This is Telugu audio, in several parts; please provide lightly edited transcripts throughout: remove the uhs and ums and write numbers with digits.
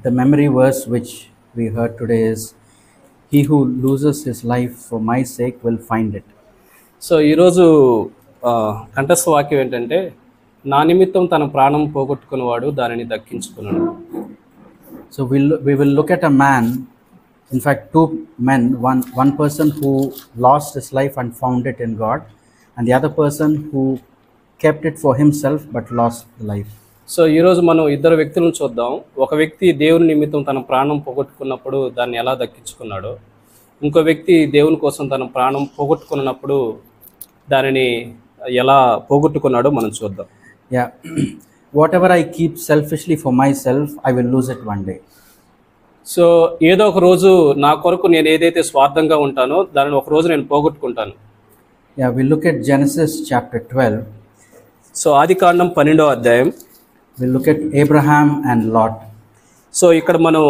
The memory verse which we heard today is, "He who loses his life for my sake will find it." So ఈరోజు కంఠస్థ వాక్యం ఏంటంటే, నా నిమిత్తం తన ప్రాణం పోగొట్టుకున్నవాడు దానిని దక్కించుకున్నాడు. So we will look at a man, in fact two men, one person who lost his life and found it in God, and the other person who kept it for himself but lost the life. So ఈరోజు మనం ఇద్దరు వ్యక్తులను చూద్దాం. ఒక వ్యక్తి దేవుని నిమిత్తం తన ప్రాణం పోగొట్టుకున్నప్పుడు దాన్ని ఎలా దక్కించుకున్నాడో, ఇంకో వ్యక్తి దేవుని కోసం తన ప్రాణం పోగొట్టుకున్నప్పుడు దానిని ఎలా పోగొట్టుకున్నాడో మనం చూద్దాం. Yeah. Whatever I keep selfishly for myself, I will lose it one day. So ఏదో ఒక రోజు నా కొరకు నేను ఏదైతే స్వార్థంగా ఉంటానో దానిని ఒక రోజు నేను పోగొట్టుకుంటాను. Yeah, we look at Genesis chapter 12. So ఆదికాండం 12వ అధ్యాయం. We'll look at Abraham and Lot. So ఇక్కడ మనం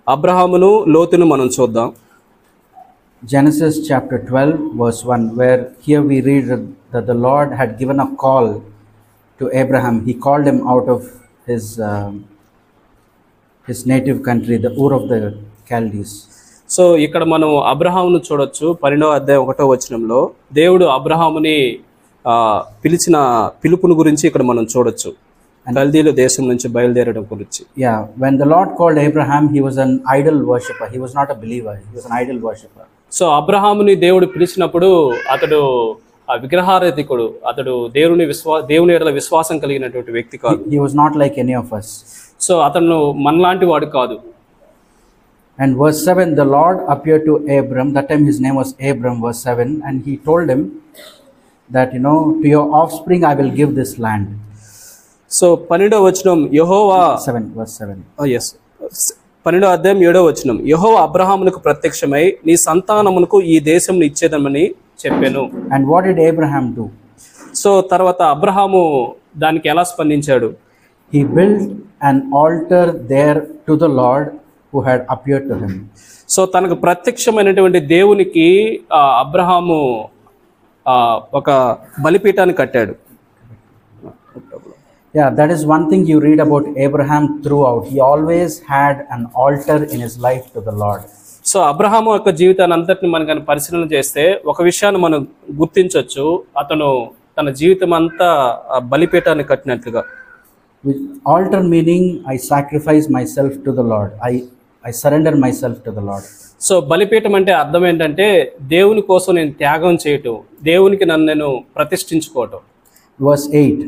అబ్రహామును లోతును మనం చూద్దాం. Genesis chapter 12 verse 1, where here we read that the Lord had given a call to Abraham. He called him out of his native country, the Ur of the Chaldees. So ఇక్కడ మనం అబ్రహామును చూడొచ్చు. 12వ అధ్యాయం 1వ వచనంలో దేవుడు అబ్రహాముని పిలిచిన పిలుపును గురించి ఇక్కడ మనం చూడొచ్చు. కల్దీల దేశం నుంచి బయలుదేరడం గురించి. Yeah, when the Lord called Abraham, he was an idol worshipper. He was not a believer. He was an idol worshipper. So అబ్రహాముని దేవుడు పిలిచినప్పుడు అతడు విగ్రహారాధికుడు. అతడు దేవుని ఎడల విశ్వాసం కలిగినటువంటి వ్యక్తి కాదు. He was not like any of us. So అతను మనలాంటి వాడు కాదు. And verse 7, the Lord appeared to Abram. That time his name was Abram, verse 7, and he told him that, to your offspring I will give this land. So 12వ వచనం యెహోవా 7 verse 7. yes 12వ అధ్యాయం 7వ వచనం, యెహోవా అబ్రహామునకు ప్రత్యక్షమై నీ సంతానమునకు ఈ దేశమును ఇచ్చేదమని చెప్పాను. And what did Abraham do? So తర్వాత అబ్రహాము దానికి ఎలా స్పందించాడు? He built an altar there to the Lord who had appeared to him. So తనకు ప్రత్యక్షమైనటువంటి దేవునికి అబ్రహాము ఒక బలిపీఠాన్ని కట్టాడు. Yeah, that is one thing you read about Abraham throughout. He always had an altar in his life to the Lord. So Abraham యొక్క జీవితాన్ని అంతటిని మనం పరిశీలన చేస్తే ఒక విషయాన్ని మనం గుర్తించవచ్చు. అతను తన జీవితం అంతా బలిపీఠాన్ని కట్టినట్లుగా. Altar meaning I sacrifice myself to the Lord. I surrender myself to the Lord. So బలిపీఠం అంటే అర్థం ఏంటంటే దేవుని కోసం నేను త్యాగం చేయటం, దేవునికి నన్ను నేను ప్రతిష్ఠించుకోవటం. Verse 8.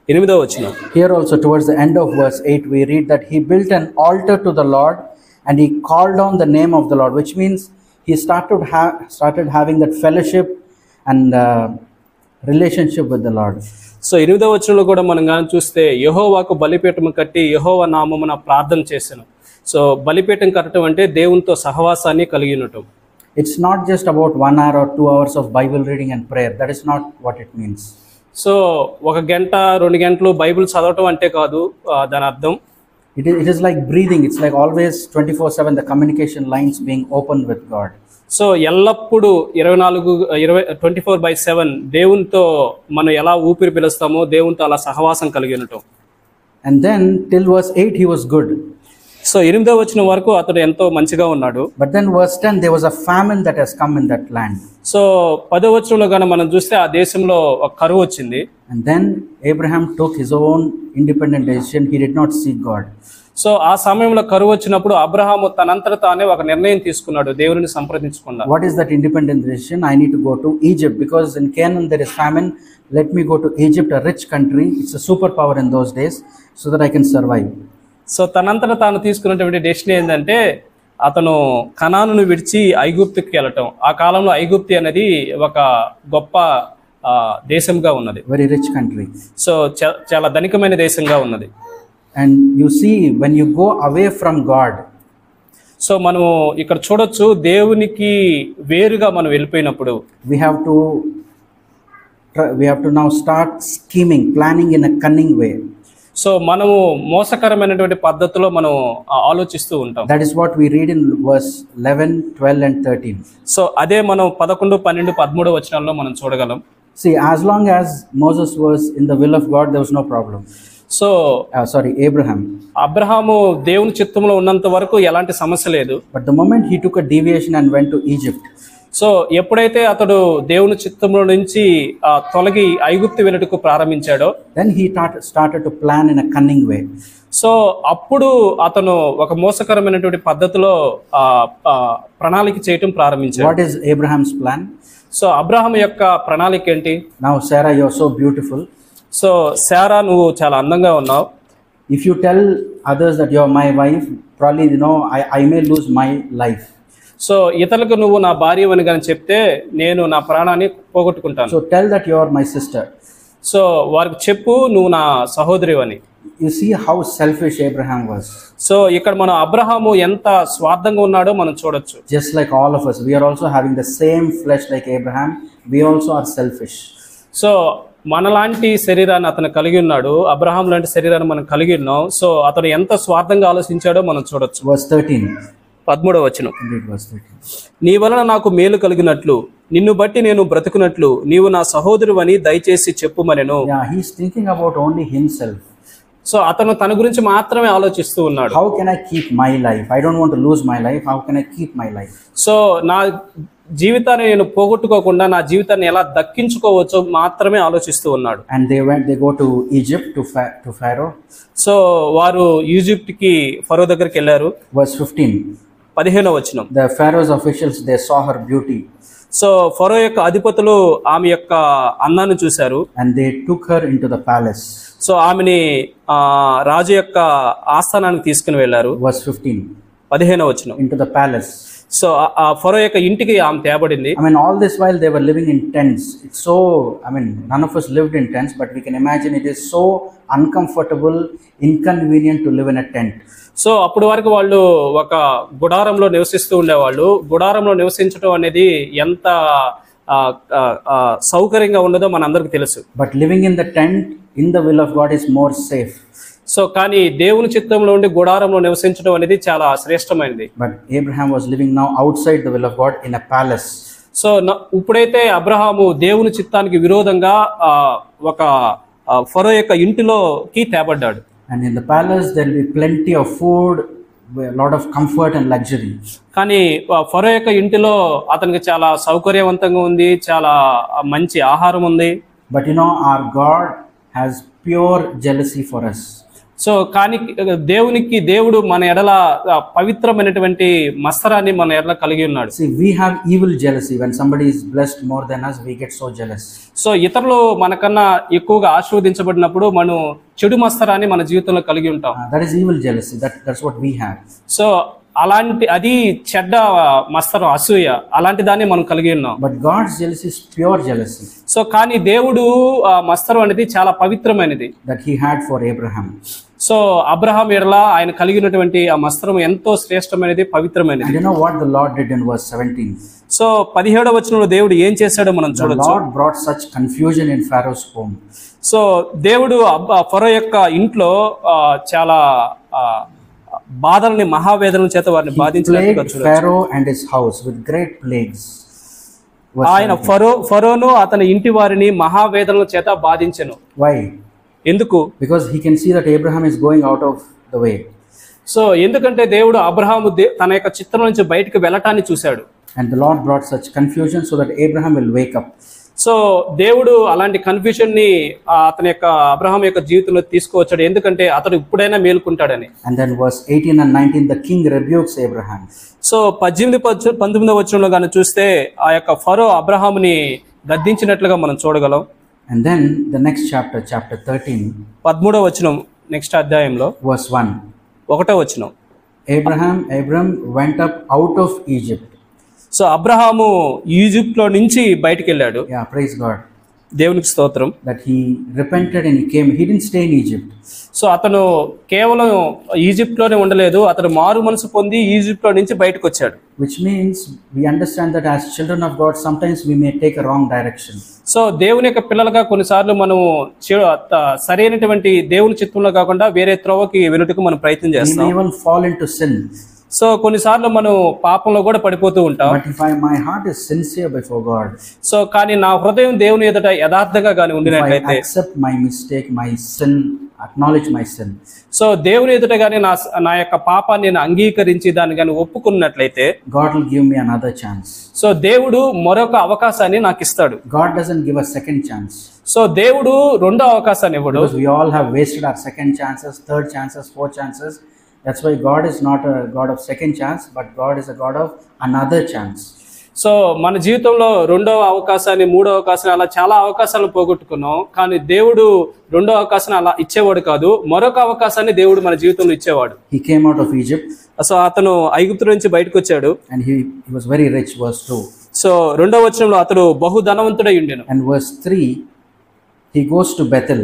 8వ వచనం. Here also towards the end of verse 8 we read that he built an altar to the Lord and he called on the name of the Lord, which means he started having that fellowship and relationship with the Lord. So 8వ వచనంలో కూడా మనం గాని చూస్తే యెహోవాకు బలిపీఠం కట్టి యెహోవా నామమున ప్రార్థన చేశాను. సో బలిపీఠం కట్టడం అంటే దేవునితో సహవాసాన్ని కలిగి ఉండటం. It's not just about 1 hour or 2 hours of Bible reading and prayer. That is not what it means. So 1 గంట 2 గంటలు బైబిల్ చదవటం అంటే కాదు దాని అర్థం. It is like breathing. It's like always 24/7 the communication lines being open with God. So ఎల్లప్పుడూ 24/7 దేవునితో మనం ఎలా ఊపిరి పీలుస్తామో దేవునితో అలా సహవాసం కలిగి ఉండటం. And then till verse 8 he was good. So 8వ వచనం వరకు అతడు ఎంతో మంచిగా ఉన్నాడు. But then verse 10, there was a famine that has come in that land. So 10వ వచనంలో గాని మనం చూస్తే ఆ దేశంలో ఒక కరువు వచ్చింది. And then Abraham took his own independent decision. He did not seek God. So ఆ సమయంలో కరువు వచ్చినప్పుడు అబ్రహాము తనంతట తానే ఒక నిర్ణయం తీసుకున్నాడు, దేవుని సంప్రదించకుండా. What is that independent decision? I need to go to Egypt because in Canaan there is famine. Let me go to Egypt, a rich country. It's a superpower in those days, so that I can survive. So తనంతట తాను తీసుకున్నటువంటి డెసిషన్ ఏంటంటే అతను కనానును విడిచి ఐగుప్తుకి వెళ్ళటం. ఆ కాలంలో ఐగుప్తి అనేది ఒక గొప్ప దేశంగా ఉన్నది. Very rich country. సో చాలా ధనికమైన దేశంగా ఉన్నది. And you see, when you go away from God, so మనము ఇక్కడ చూడొచ్చు, దేవునికి వేరుగా మనం వెళ్ళిపోయినప్పుడు we have to now start scheming, planning in a cunning way. So మనము మోసకరమైనటువంటి పద్ధతిలో మనం ఆలోచిస్తూ ఉంటాం. That is what we read in verse 11, 12 and 13. So అదే మనం 11, 12, 13 వచనాల్లో మనం చూడగలం. See, as long as Moses was in the will of God, there was no problem. So Abraham. Abraham దేవుని చిత్తంలో ఉన్నంత వరకు ఎలాంటి సమస్య లేదు. But the moment he took a deviation and went to Egypt, so ఎప్పుడైతే అతడు దేవుని చిత్తంలో నుంచి తొలగి ఐగుప్తు వెళ్ళటకు ప్రారంభించాడో, then he started to plan in a cunning way. So అప్పుడు అతను ఒక మోసకరమైనటువంటి పద్ధతిలో ప్రణాళిక చేయటం ప్రారంభించాడు. What is Abraham's plan? So Abraham యొక్క ప్రణాళిక ఏంటి? Now Sarah, you're so beautiful. So Sarah, నువ్వు చాలా అందంగా ఉన్నావు. If you tell others that you're my wife, probably I may lose my life. So ఇతరులకు నువ్వు నా భార్య అని కానీ చెప్తే నేను నా ప్రాణాన్ని పోగొట్టుకుంటాను. So tell that you're my sister. So వారికి చెప్పు నువ్వు నా సహోదరి అని. You see how selfish Abraham was. So ఇక్కడ మనం అబ్రహాము ఎంత స్వార్థంగా ఉన్నాడో మనం చూడొచ్చు. Just like all of us, we are also having the same flesh like Abraham. We also are selfish. So మనలాంటి శరీరాన్ని అతను కలిగి ఉన్నాడు, అబ్రహాం లాంటి శరీరాన్ని మనం కలిగి ఉన్నాం. సో అతను ఎంత స్వార్థంగా ఆలోచించాడో మనం చూడొచ్చు. Verse 13. 13వ వచనం. Indeed, verse 13. నీ వలన నాకు మేలు కలిగినట్లు, నిన్ను బట్టి నేను బ్రతుకున్నట్లు నీవు నా సహోదరువని దయచేసి చెప్పుమనెను. Yeah, he's thinking about only himself. So అతను తన గురించి మాత్రమే ఆలోచిస్తూ ఉన్నాడు. How can I keep my life? I don't want to lose my life. How can I keep my life? So నా జీవితాన్ని నేను పోగొట్టుకోకుండా నా జీవితాన్ని ఎలా దక్కించుకోవచ్చో మాత్రమే ఆలోచిస్తూ ఉన్నాడు. And they go to Egypt to Pharaoh. So వారు ఈజిప్ట్కి ఫరో దగ్గరికి వెళ్ళారు. Verse 15. 15వ వచనం. The Pharaoh's officials, they saw her beauty. So Pharaoh యొక్క అధిపతులు ఆమె యొక్క అందాన్ని చూశారు. And they took her into the palace. So ఆమెని రాజు యొక్క ఆస్థానానికి తీసుకుని వెళ్ళారు. Verse 15. 15వ వచనం. Into the palace. సో ఆ ఫరో యొక్క ఇంటికి ఆమె తేబడింది. I mean, all this while they were living in tents. It's so, none of us lived in tents, but we can imagine it is so uncomfortable, inconvenient to live in a tent. So అప్పటి వరకు వాళ్ళు ఒక గుడారంలో నివసిస్తూ ఉండేవాళ్ళు. గుడారంలో నివసించడం అనేది ఎంత సౌకర్యంగా ఉండదో మనందరికీ తెలుసు. But living in the tent in the will of God is more safe. So కానీ దేవుని చిత్తంలో ఉండి గుడారంలో నివసించడం అనేది చాలా శ్రేష్టమైనది. But Abraham was living now outside the will of God in a palace. So ఇప్పుడైతే అబ్రహాము దేవుని చిత్తానికి విరోధంగా ఒక ఫరో యొక్క ఇంటిలోకి తేబడ్డాడు. And in the palace there will be plenty of food, a lot of comfort and luxury. కానీ ఫరో యొక్క ఇంటిలో అతనికి చాలా సౌకర్యవంతంగా ఉంది, చాలా మంచి ఆహారం ఉంది. But our God has pure jealousy for us. So కానీ దేవుడు మన ఎడల పవిత్రమైనటువంటి మత్సరాన్ని మన ఎడల కలిగి ఉన్నాడు. See, we have evil jealousy. When somebody is blessed more than us, we get so jealous. So ఇతరులు మనకన్నా ఎక్కువగా ఆశీర్వదించబడినప్పుడు మనం చెడు మత్సరాన్ని మన జీవితంలో కలిగి ఉంటాం. That is evil jealousy. That's what we have. So అది చెడ్డ మత్సరం, అసూయ, అలాంటి దాన్ని మనం కలిగి ఉన్నాం. But God's jealousy is pure jealousy. So కానీ దేవుడు మత్సరం అనేది చాలా పవిత్రమైనది. That he had for Abraham. So Abraham ఎడల ఆయన కలిగినటువంటి ఆ మత్సరం ఎంతో శ్రేష్టమైనది, పవిత్రమైనది. And you know what the Lord did in verse 17? So 17వ వచనంలో దేవుడు ఏం చేశాడో మనం చూడొచ్చు. The Lord brought such confusion in Pharaoh's home. So దేవుడు ఫరో యొక్క ఇంట్లో చాలా బాధల్ని, మహావేదనల చేత వారిని బాధించినట్టుగా చూడొచ్చు. Pharaoh and his house with great plagues. ఆయన ఫరోను అతని ఇంటి వారిని మహావేదనల చేత బాధించెను. Why? ఎందుకు? Because he can see that Abraham is going out of the way. So ఎందుకంటే దేవుడు అబ్రహాము తన యొక్క చిత్రం నుంచి బయటకు వెళ్ళటాన్ని చూశాడు. And the Lord brought such confusion so that Abraham will wake up. So దేవుడు అలాంటి కన్ఫ్యూజన్ ని అతని యొక్క అబ్రహాం యొక్క జీవితంలో తీసుకువచ్చాడు, ఎందుకంటే అతడు ఇప్పుడైనా మేలుకుంటాడని. And then verse 18 and 19, the king rebukes Abraham. So 18-19వ వచనంలో గాని చూస్తే ఆ యొక్క ఫరో అబ్రహాముని గద్దించినట్లుగా మనం చూడగలం. And then the next chapter 13, 13వ వచనం, నెక్స్ట్ అధ్యాయంలో verse 1. 1వ వచనం. Abram went up out of Egypt. So Abraham Egypt లో నుంచి బయటికి వెళ్ళాడు. Yeah, praise God. దేవునికి స్తోత్రం. That he repented and he came. He didn't stay in Egypt. So అతను కేవలం ఈజిప్ట్ లోనే ఉండలేదు, అతను మారు మనసు పొంది ఈజిప్ట్ లో నుంచి బయటకు వచ్చాడు. Which means we understand that as children of God, sometimes we may take a wrong direction. So దేవుని యొక్క పిల్లలుగా కొన్నిసార్లు మనము సరైనటువంటి దేవుని చిత్తంలో కాకుండా వేరే త్రోవకి వెళ్ళుటకు మనం ప్రయత్నం చేస్తాం. We may even fall into sin. So కొన్నిసార్లు మనం పాపంలో కూడా పడిపోతూ ఉంటాం. But if my heart is sincere before God, so కానీ నా హృదయం దేవుని ఎదుట యథార్థంగా గాని if I ఉండినట్లయితే, accept my mistake, my sin, acknowledge my sin, so దేవుని ఎదుట గాని నా యొక్క పాపాన్ని నేను అంగీకరించి దాన్ని గాని ఒప్పుకున్నట్లయితే, God will give me another chance. So దేవుడు మరొక అవకాశాన్ని నాకు ఇస్తాడు. God doesn't give a second chance. So దేవుడు రెండో అవకాశాన్ని ఇవ్వడు. Because we all have wasted our second chances, third chances, fourth chances. That's why God is not a God of second chance, but God is a God of another chance. So మన జీవితంలో రెండో అవకాశాన్ని, మూడో అవకాశాన్ని, అలా చాలా అవకాశాలను పోగొట్టుకున్నాం. కానీ దేవుడు రెండో అవకాశాన్ని అలా ఇచ్చేవాడు కాదు, మరొక అవకాశాన్ని దేవుడు మన జీవితంలో ఇచ్చేవాడు. He came out of Egypt. So అతను ఐగుప్తు నుంచి బయటకు వచ్చాడు. And he was very rich, verse 2. So రెండో వచనంలో అతడు బహు ధనవంతుడై ఉండెను. And verse 3, he goes to Bethel.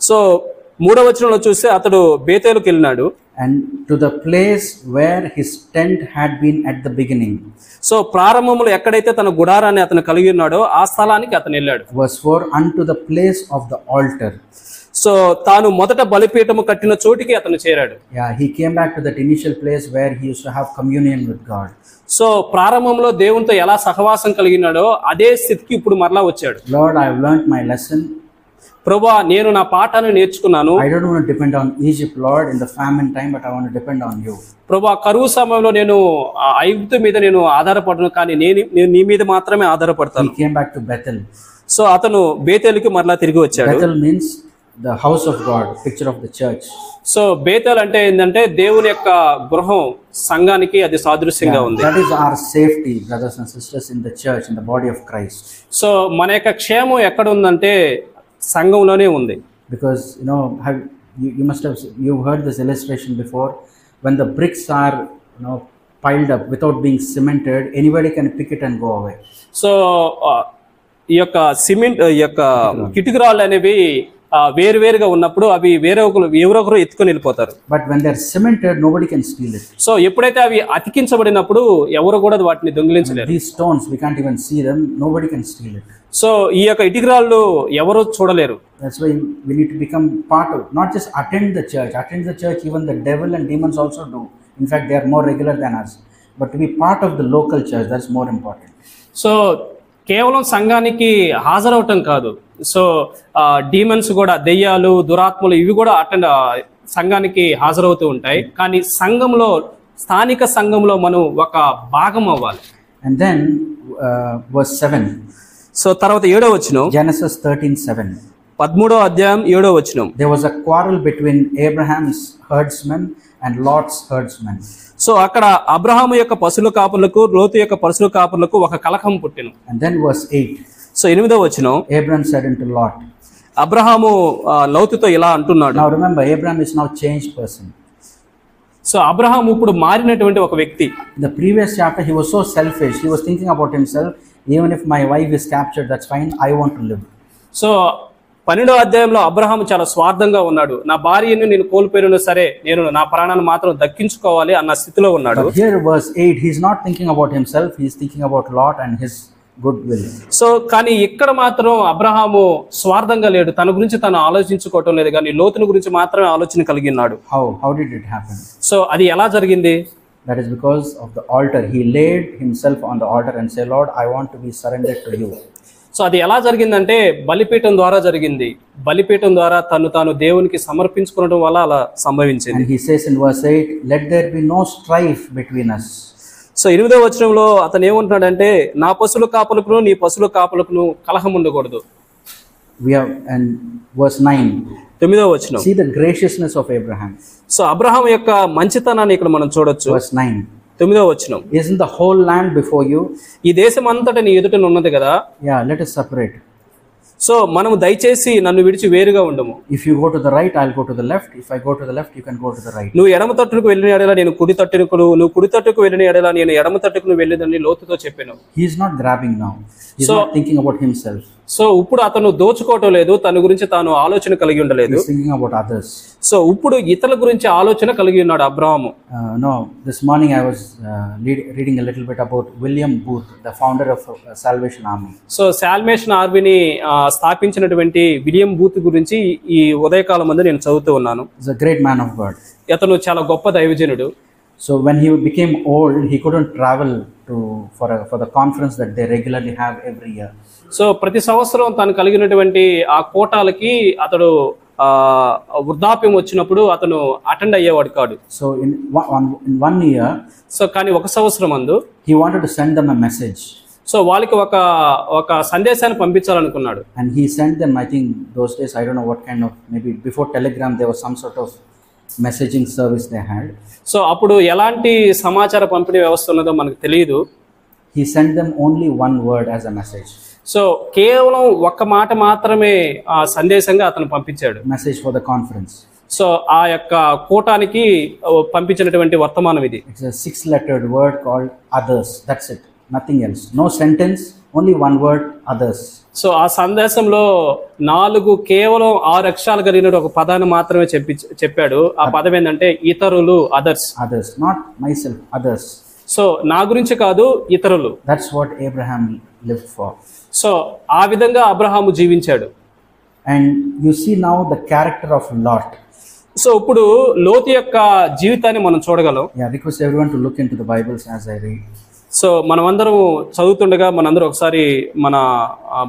So మూడో వచనంలో చూస్తే అతడు బేతేలుకు వెళ్ళినాడు. And to the place where his tent had been at the beginning. So ప్రారంభంలో ఎక్కడైతే తన గుడారాన్ని అతను కలిగి ఉన్నాడో ఆ స్థలానికి అతను వెళ్ళాడు. Verse 4, unto the place of the altar. So తాను మొదట బలిపీఠము కట్టిన చోటికి అతను చేరాడు. Yeah, he came back to that initial place where he used to have communion with God. So ప్రారంభంలో దేవునితో ఎలా సహవాసం కలిగినాడో అదే స్థితికి ఇప్పుడు మరలా వచ్చాడు. Lord, I have learned my lesson. ప్రభువా, నేను నా పాఠాన్ని నేర్చుకున్నాను. I don't want to depend on Egypt, Lord, in the famine time, but I want to depend on you. ప్రభువా, కరువు సమయంలో నేను ఐగుప్తు మీద నేను ఆధారపడను, కానీ నేను నీ మీద మాత్రమే ఆధారపడతాను. He came back to Bethel. So అతను బేతేలుకి మరలా తిరిగి వచ్చాడు. Bethel means the house of God, picture of the church. So Bethel అంటే ఏంటంటే దేవుని యొక్క గృహం, సంఘానికి అది సాదృశ్యంగా ఉంది. That is our safety, brothers and sisters, in the church, in the body of Christ. So మన యొక్క క్షేమం ఎక్కడ ఉందంటే సంఘంలోనే ఉంది. Because you must have you've heard this illustration before. When the bricks are piled up without being cemented, anybody can pick it and go away. So ఈ యొక్క సిమెంట్, ఈ యొక్క కిటికరాళ్ళు అనేవి వేరువేరుగా ఉన్నప్పుడు అవి ఎవరొకరు ఎత్తుకొని వెళ్ళిపోతారు. But when they're cemented, nobody can steal it. So ఎప్పుడైతే అవి అతికించబడినప్పుడు ఎవరు కూడా వాటిని దొంగిలించలేరు. These stones, we can't even see them. Nobody can steal it. So ఈ యొక్క ఇటుకరాళ్ళు ఎవరు చూడలేరు. That's why we need to become part of, not just attend the church. Attend the church, even the devil and demons also do. In fact, they are more regular than us. But to be part of the local church, that's more important. So కేవలం సంఘానికి హాజరవటం కాదు, సో డీమన్స్ కూడా, దెయ్యాలు, దురాత్మలు, ఇవి కూడా సంఘానికి హాజరవుతూ ఉంటాయి. కానీ సంఘంలో, స్థానిక సంఘంలో మనం ఒక భాగం అవ్వాలి. And then verse 7. సో తర్వాత 7వ వచనం, Genesis 13:7. 13వ అధ్యాయం 7వ వచనం. There was a quarrel between Abraham's herdsmen and Lot's herdsmen. So అక్కడ అబ్రహాము యొక్క పశువుల కాపులకు, లోతు యొక్క పశువుల కాపులకు ఒక కలహం పుట్టెను. And then verse 8. సో 8వ వచనం, Abraham said unto Lot. Abraham లోతుతో ఇలా అంటున్నాడు. Now remember, Abraham is now changed person. So Abraham ఇప్పుడు మారినటువంటి ఒక వ్యక్తి. In the previous chapter, he was so selfish. He was thinking about himself. Even if my wife is captured, that's fine. I want to live. So 12వ అధ్యాయంలో అబ్రహాము చాలా స్వార్థంగా ఉన్నాడు. నా భార్యను నేను కోల్పోయినా సరే, నేను నా ప్రాణాన్ని మాత్రం దక్కించుకోవాలి అన్న స్థితిలో ఉన్నాడు. But here verse 8, he's not thinking about himself. He's thinking about Lot and his good will. So కానీ ఇక్కడ మాత్రం అబ్రహాము స్వార్థంగా లేడు, తన గురించి తను ఆలోచించుకోవటం లేదు, కానీ లోతుని గురించి మాత్రమే ఆలోచన కలిగి ఉన్నాడు. How did it happen? So అది ఎలా జరిగింది? That is because of the altar. He laid himself on the altar and said, Lord, I want to be surrendered to you. So అది ఎలా జరిగిందంటే బలిపీఠం ద్వారా జరిగింది. బలిపీఠం ద్వారా తాను దేవునికి సమర్పించుకోవడం వల్ల అలా సంభవించింది. And he says in verse 8, let there be no strife between us. So 8వ వచనంలో అతను ఏమంటున్నాడంటే, నా పశువుల కాపులకును నీ పశువుల కాపులకును కలహం ఉండకూడదు. And verse 9. 9వ వచనం. See the graciousness of Abraham. So Abraham యొక్క మంచితనాన్ని ఇక్కడ మనం చూడొచ్చు. Verse 9. 9వ వచనం. Isn't the whole land before you? ఈ దేశం అంతటా నీ ఎదుట ఉన్నది కదా. Yeah, let us separate. So మనము దయచేసి నన్ను విడిచి వేరుగా ఉండము. If you go to the right, I'll go to the left. If I go to the left, you can go to the right. నువ్వు ఎడమ తట్టుకు వెళ్ళిన ఎడల నేను కుడి తట్టుకు, నువ్వు కుడి తట్టుకు వెళ్ళిన ఎడల నేను ఎడమ తట్టుకు నువ్వు వెళ్ళేదని లోతుతో చెప్పాను. He is not grabbing now. He's not thinking about himself. So ఇప్పుడు అతను దోచుకోవటం లేదు, తన గురించి తాను ఆలోచన కలిగి ఉండలేదు. He's thinking about others. So ఇప్పుడు ఇతరుల గురించి ఆలోచన కలిగి ఉన్నాడు Abraham. No, this morning I was reading a little bit about William Booth, the founder of Salvation Army. So salvation ఆర్మీని స్థాపించినటువంటి విలియం బూత్ గురించి ఈ ఉదయకాలం ముందు నేను చదువుతూ ఉన్నాను. He's a great man of God. అతను చాలా గొప్ప దైవజనుడు. So when he became old, he couldn't travel for the conference that they regularly have every year. So ప్రతి సంవత్సరం తను కలిగినటువంటి ఆ కోటాలకి అతడు వృద్ధాప్యం వచ్చినప్పుడు అతను అటెండ్ అయ్యేవాడు కాడు. So in one year, so కానీ ఒక సంవత్సరం అందు he wanted to send them a message. So వాళ్ళకి ఒక సందేశాన్ని పంపించాలనుకున్నాడు. And he sent them, I think those days, I don't know what kind of, maybe before Telegram there was some sort of messaging service they had. So అప్పుడు ఎలాంటి సమాచార పంపిణీ వ్యవస్థ ఉన్నదో మనకు తెలియదు. He sent them only one word as a message. So కేవలం ఒక్క మాట మాత్రమే ఆ సందేశంగా అతను పంపించాడు. Message for the conference. So ఆ యొక్క కూటానికి పంపించినటువంటి వర్తమానం ఇది. It's a 6-lettered word called others. That's it. Nothing else. No sentence. Only one word, others. So ఆ సందేశంలో కేవలం 6 అక్షరాలు కలిగిన ఒక పదాన్ని మాత్రమే చెప్పాడు. ఆ పదం ఏంటంటే ఇతరులు, others. Others, not myself, others. So నా గురించి కాదు, ఇతరులు. That's what Abraham lived for. So ఆ విధంగా అబ్రహాము జీవించాడు. And you see now the character of Lot. So ఇప్పుడు లోతు యొక్క జీవితాన్ని మనం చూడగలం. Yeah, request everyone to look into the Bibles as I read. So మనమందరం చదువుతుండగా మనందరం ఒకసారి మన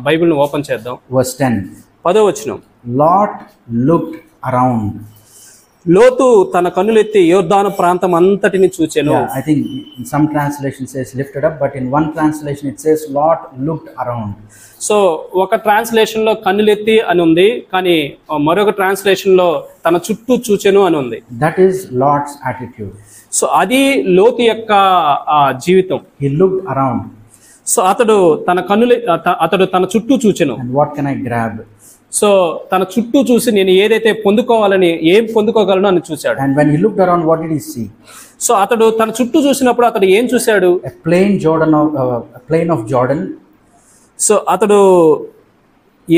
బైబిల్ని ఓపెన్ చేద్దాం. Verse 10. 10వ వచనం. Lot looked around. లోతు తన కన్నులెత్తి యోర్దాను ప్రాంతం అంతటిని చూచెను. Yeah, I think in some translation says lifted up, but in one translation it says Lot looked around. So ఒక ట్రాన్స్లేషన్ లో కన్నులెత్తి అని ఉంది, కానీ మరొక ట్రాన్స్లేషన్ లో తన చుట్టూ చూచెను అని ఉంది. That is Lot's attitude. So అది లోతు యొక్క జీవితం. He looked around. సో అతడు తన చుట్టూ చూచెను. And what can I grab? So తన చుట్టూ చూసి నేను ఏదైతే ఏం పొందుకోగలను అని చూశాడు. And when he looked around, what did he see? So అతడు తన చుట్టూ చూసినప్పుడు అతడు ఏం చూశాడు? A plain of Jordan. So అతడు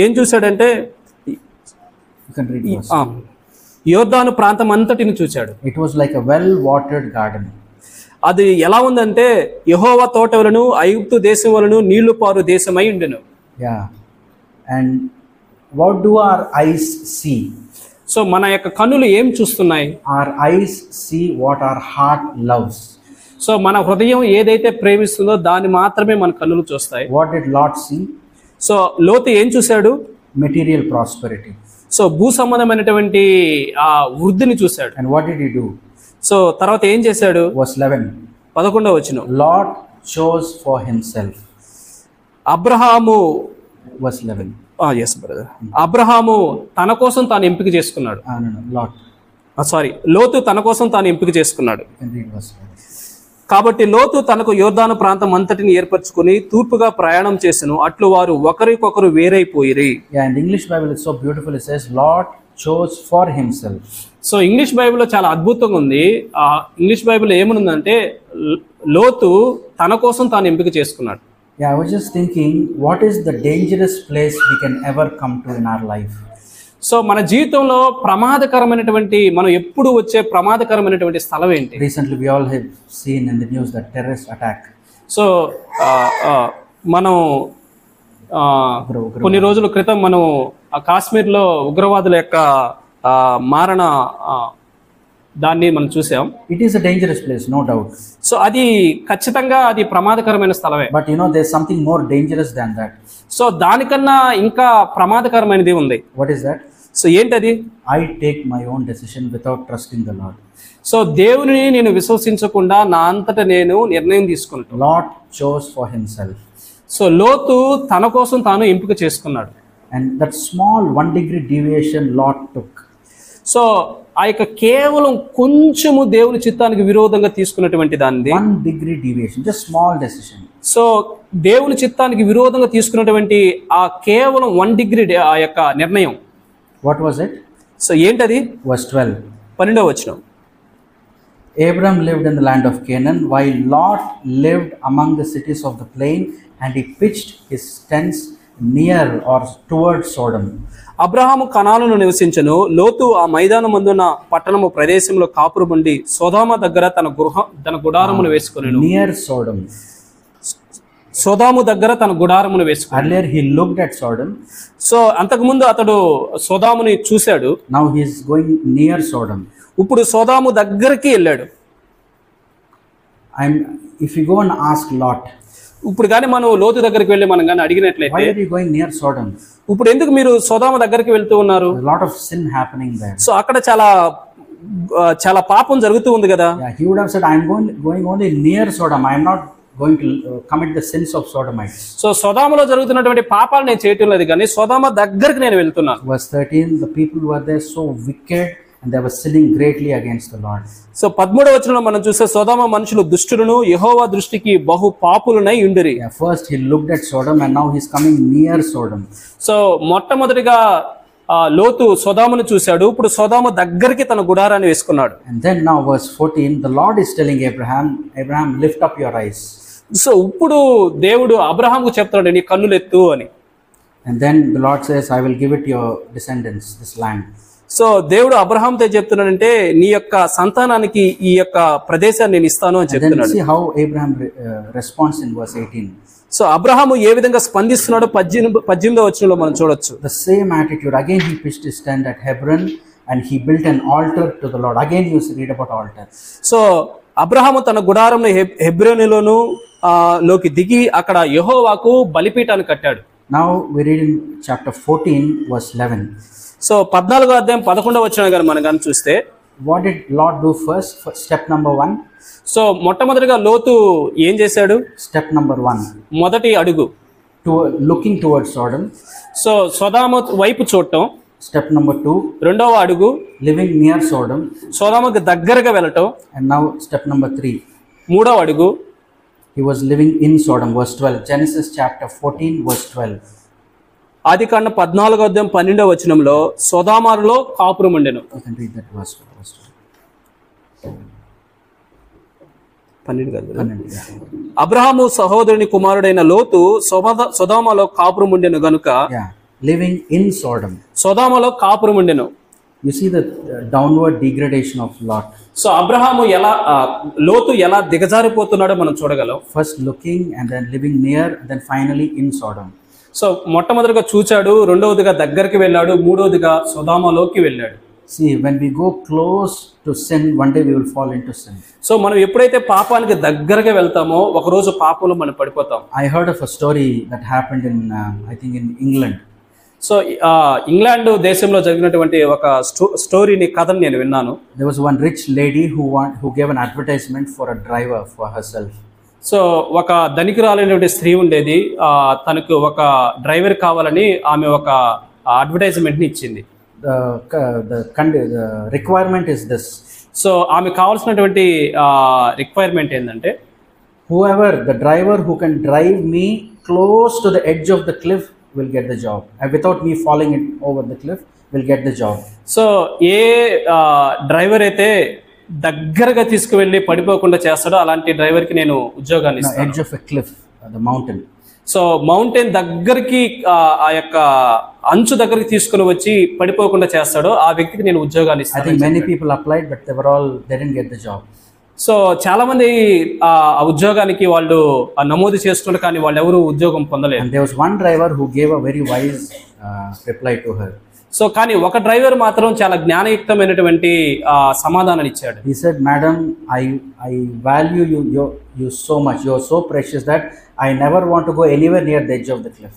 ఏం చూశాడంటే You can read verse. యోర్దాను ప్రాంతం అంతటిని చూశాడు. It was like a well-watered garden. అది ఎలా ఉందంటే యెహోవా తోట వలెను ఐగుప్తు దేశం వలెను నీళ్లు పారు దేశమై ఉండెను. Yeah. And what do our eyes see? So మన యొక్క కన్నులు ఏం చూస్తున్నాయి? Our eyes see what our heart loves. So మన హృదయం ఏదైతే ప్రేమిస్తుందో దాన్ని మాత్రమే మన కన్నులు చూస్తాయి. What did Lot see? So లోతు ఏం చూశాడు? Material prosperity. సో భూ సంబంధమైనటువంటి ఆ వృద్ధిని చూశాడు. And what did he do? So తర్వాత ఏం చేశాడు? Verse 11. 11వ వచనం. Lot chose for himself. Abraham Verse 11. yes brother. Abraham తన కోసం తాను ఎంపిక చేసుకున్నాడు. No, Lot. లోతు తన కోసం తాను ఎంపిక చేసుకున్నాడు. You can read verse 11. కాబట్టి లోతు తనకు యోర్దాను ప్రాంతం అంతటిని ఏర్పరచుకుని తూర్పుగా ప్రయాణం చేసెను. అట్లు వారు ఒకరికొకరు వేరైపోయిరి. Yeah, in the English Bible it's so beautiful. It says Lot chose for himself. So English బైబిల్లో చాలా అద్భుతంగా ఉంది. ఆ ఇంగ్లీష్ బైబిల్ ఏమనుందంటే లోతు తన కోసం తాను ఎంపిక చేసుకున్నాడు. Yeah, I was just thinking, what is the dangerous place we can ever come to in our life? So మన జీవితంలో ప్రమాదకరమైనటువంటి మనం ఎప్పుడు వచ్చే ప్రమాదకరమైనటువంటి స్థలం ఏంటి? Recently we all have seen in the news that terrorist attack. So మనం కొన్ని రోజుల క్రితం మనం కాశ్మీర్లో ఉగ్రవాదుల యొక్క మారణ దాన్ని మనం చూసాం. It is a dangerous place, no doubt. So అది ఖచ్చితంగా అది ప్రమాదకరమైన స్థలమే. But you know, there's something more dangerous than that. So దానికన్నా ఇంకా ప్రమాదకరమైనది ఉంది. What is that? సో ఏంటది? I take my own decision without trusting the Lord. So దేవుని నేను విశ్వసించకుండా నా అంతటా నేను నిర్ణయం తీసుకుంటాను. Lot chose for himself. So లోతు తన కోసం తాను ఎంపిక చేసుకున్నాడు. And that small 1 degree deviation Lot took. So ఆ యొక్క కేవలం కొంచెము దేవుని చిత్తానికి విరోధంగా తీసుకున్నటువంటి దాన్ని 1 degree deviation, just small decision. So దేవుని చిత్తానికి విరోధంగా తీసుకున్నటువంటి ఆ కేవలం 1 డిగ్రీ ఆ యొక్క నిర్ణయం. What was it? సో ఏంటది? Verse 12. 12వ వచనం. Abram lived in the land of Canaan, while Lot lived among the cities of the plain, and he pitched his tents near or towards Sodom. Abraham కనానును నివసించెను. లోతు ఆ మైదానమందున్న పట్టణము ప్రదేశంలో కాపురముండి సొదొమ దగ్గర తన గుడారమును వేసుకొనెను. Near Sodom. సొదొమ దగ్గర తన గుడారమును వేసుకొనెను. Earlier he looked at Sodom. So అంతకుముందు అతడు సొదొమని చూశాడు. Now he is going near Sodom. ఇప్పుడు సొదొమ దగ్గరికి వెళ్ళాడు. If you go and ask Lot, ఇప్పుడు కానీ మనం లోతు దగ్గరికి వెళ్ళి మనం కానీ అడిగినట్లయితే, why are you going near Sodom? ఇప్పుడు ఎందుకు మీరు సొదొమ దగ్గరికి వెళ్తూ ఉన్నారు? There's a lot of sin happening there. So అక్కడ చాలా పాపం జరుగుతూ ఉంది కదా. Yeah, he would have said, I'm going only near Sodom. I'm not going to commit the sins of Sodomites. So సొదొమలో జరుగుతున్నటువంటి పాపాలు నేను చేయటం లేదు, కానీ సొదొమ దగ్గరికి నేను వెళ్తున్నాను. Verse 13, the people who were there so wicked and they were sinning greatly against the Lord. So 13వ వచనంలో మనం చూస్తే సొదొమ మనుషులు దుష్టులను యెహోవా దృష్టికి బహు పాపులనై ఉండిరి. Yeah, first he looked at Sodom and now he's coming near Sodom. So మొట్టమొదటిగా లోతు సొదొమను చూశాడు, ఇప్పుడు సొదొమ దగ్గరికి తన గుడారాన్ని వేసుకున్నాడు. And then now verse 14, the Lord is telling Abraham, lift up your eyes. So ఇప్పుడు దేవుడు అబ్రహాముకు చెప్తాడు, నీ కన్నులు ఎత్తు అని. And then the Lord says, I will give it to your descendants, this land. So దేవుడు అబ్రహాంతో చెప్తున్నాడంటే నీ యొక్క సంతానానికి ఈ యొక్క ప్రదేశాన్ని నేను ఇస్తాను అని చెప్తున్నాడు. See how Abraham responds in verse 18. So అబ్రహాము ఏ విధంగా స్పందిస్తున్నాడో 18వ వచనంలో మనం చూడొచ్చు. The same attitude. Again he pitched his tent at Hebron and he built an altar to the Lord. Again you read about altar. So Abraham తన గుడారంలో హెబ్రోనులోను లోకి దిగి అక్కడ యెహోవాకు బలిపీఠాన్ని కట్టాడు. Now we read in chapter 14 verse 11. So 14వ అధ్యాయం 11వ వచనం గాని మనం గాని చూస్తే, what did Lot do first? Step number 1. So మొట్టమొదటిగా లోతు ఏం చేశాడు? Step number 1. మొదటి అడుగు looking towards Sodom. సో సొదొమ వైపు చూడటం. Step number 2. రెండవ అడుగు living near Sodom. సొదొమకు దగ్గరగా వెళ్ళటం. And now step number 3. మూడవ అడుగు he was living in Sodom. Verse 12. Genesis chapter 14 verse 12. ఆదికాండం 14వ అధ్యాయం 12వ వచనంలో సొదొమలో కాపురం ఉండెను. You can read that verse. 12 కాదు. అబ్రహాము సహోదరుని కుమారుడైన లోతు సొదొమలో కాపురం ఉండెను గనుక, living in Sodom. సొదొమలో కాపురం ఉండెను. You see the downward degradation of Lot. So Abraham లోతు ఎలా దిగజారిపోతున్నాడో మనం చూడగలం. First looking and then living near and then finally in Sodom. So మొట్టమొదటిగా చూచాడు, రెండవదిగా దగ్గరికి వెళ్ళాడు, మూడవదిగా సొదొమలోకి వెళ్ళాడు. See, when we go close to sin, one day we will fall into sin. So మనం ఎప్పుడైతే పాపానికి దగ్గరగా వెళ్తామో ఒక రోజు పాపంలో మనం పడిపోతాం. I heard of a story that happened in I think in England. So England దేశంలో జరిగినటువంటి ఒక స్టోరీని కథను నేను విన్నాను. There was one rich lady who gave an advertisement for a driver for herself. So ఒక ధనికురాలైనటువంటి స్త్రీ ఉండేది, తనకు ఒక డ్రైవర్ కావాలని ఆమె ఒక అడ్వర్టైజ్మెంట్ని ఇచ్చింది. The requirement is this. So ఆమె కావాల్సినటువంటి రిక్వైర్మెంట్ ఏంటంటే, the driver who can drive me close to the edge of the cliff will get the job, and without me falling it over the cliff will get the job. So A driver అయితే దగ్గరగా తీసుకువెళ్ళి పడిపోకుండా చేస్తాడో అలాంటి డ్రైవర్కి నేను ఉద్యోగాన్ని ఇస్తాను. Edge of a cliff, the mountain. So mountain దగ్గరికి ఆ యొక్క అంచు దగ్గరికి తీసుకుని వచ్చి పడిపోకుండా చేస్తాడో ఆ వ్యక్తికి నేను ఉద్యోగాన్ని ఇస్తాను. I think many people applied, but they didn't get the job. So చాలా మంది ఆ ఉద్యోగానికి వాళ్ళు నమోదు చేసుకుంటారు, కానీ వాళ్ళు ఎవరు ఉద్యోగం పొందలేదు. And there was one driver who gave a very wise reply to her. So కానీ ఒక డ్రైవర్ మాత్రం చాలా జ్ఞానయుక్తమైనటువంటి సమాధానాన్ని ఇచ్చాడు. He said, "Madam, I value you so much. You are so precious that I never want to go anywhere near the edge of the cliff."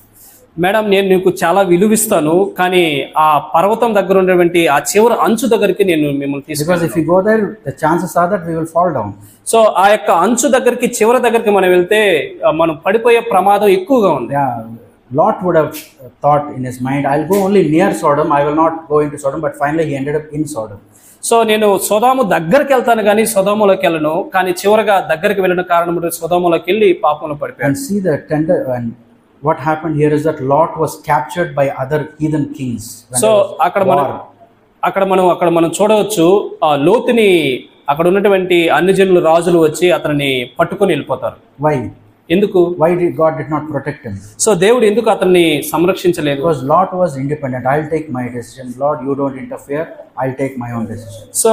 Madam, నేను నీకు చాలా విలువిస్తాను, కానీ ఆ పర్వతం దగ్గర ఉన్నటువంటి ఆ చివరి అంచు దగ్గరికి నేను మిమ్మల్ని తీసుకెళ్తాను. Because if you go there, the chances are that we will fall down. So ఆ యొక్క అంచు దగ్గరికి చివరి దగ్గరికి మనం వెళ్తే మనం పడిపోయే ప్రమాదం ఎక్కువగా ఉంది. Lot would have thought in his mind, I'll go only near Sodom, I will not go into Sodom, but finally he ended up in Sodom. So నేను సొదొమ దగ్గరికి వెళ్తాను కానీ సొదొమలోకి వెళ్ళను, కానీ చివరిగా దగ్గరికి వెళ్ళిన కారణం సొదొమలోకి వెళ్ళి పాపంలో పడిపోయాను. And see the tender, and what happened here is that Lot was captured by other heathen kings. So అక్కడ మనం చూడవచ్చు, లోతుని అక్కడ ఉన్నటువంటి అన్ని జనులు రాజులు వచ్చి అతన్ని పట్టుకొని వెళ్ళిపోతారు. Why? ఎందుకు? Why did God did not protect him? So దేవుడు ఎందుకు అతన్ని సంరక్షించలేదు? Because Lot was independent. I'll take my decision. Lord, you don't interfere. I'll take my own decision. So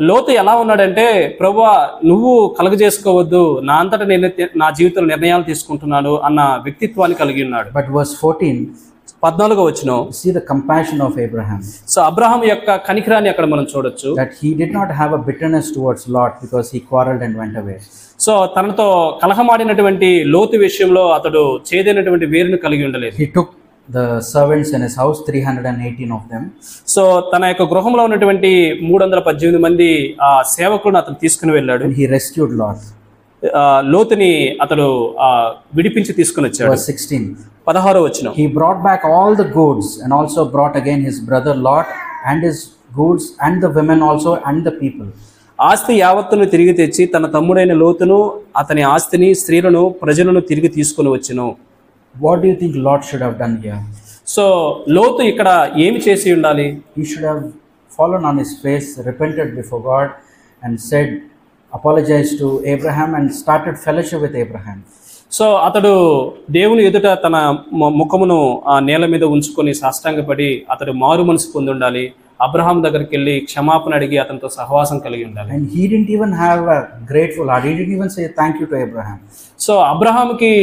లోతు ఎలా ఉన్నాడంటే, ప్రభువా నువ్వు కలుగజేసుకోవద్దు, నా అంతటా నేను నా జీవితంలో నిర్ణయాలు తీసుకుంటున్నాను అన్న వ్యక్తిత్వాన్ని కలిగి ఉన్నాడు. But verse 14, 14వ వచనం, see the compassion of Abraham. So Abraham యొక్క కనికరాన్ని అక్కడ మనం చూడొచ్చు. That he did not have a bitterness towards Lot because he quarreled and went away. So తనతో కలహమాడినటువంటి లోతు విషయంలో అతడు చేదైనటువంటి వేరును కలిగి ఉండలేదు. He took the servants in his house, 318 of them. So తన యొక్క గృహంలో ఉన్నటువంటి 318 మంది ఆ సేవకులను అతను తీసుకుని వెళ్ళాడు. And he rescued Lot. లోతుని అతడు విడిపించి తీసుకుని వచ్చాడు. Verse 16. 16వ వచనం. He brought back all the goods and also brought again his brother Lot and his goods and the women also and the people. ఆస్తి యావత్తును తిరిగి తెచ్చి తన తమ్ముడైన లోతును అతని ఆస్తిని స్త్రీలను ప్రజలను తిరిగి తీసుకుని వచ్చెను. What do you think Lot should have done here? So లోతు ఇక్కడ ఏమి చేసి ఉండాలి? He should have fallen on his face, repented before God and said, apologized to Abraham and started fellowship with Abraham. So అతడు దేవుని ఎదుట తన ముఖమును ఆ నేల మీద ఉంచుకొని సాష్టాంగపడి అతడు మారు మనసు పొంది ఉండాలి. అబ్రహాం దగ్గరికి వెళ్ళి క్షమాపణ అడిగి అతనితో సహవాసం కలిగి ఉండాలి. And he didn't even have a grateful heart. He didn't even say thank you to Abraham. So అబ్రహాంకి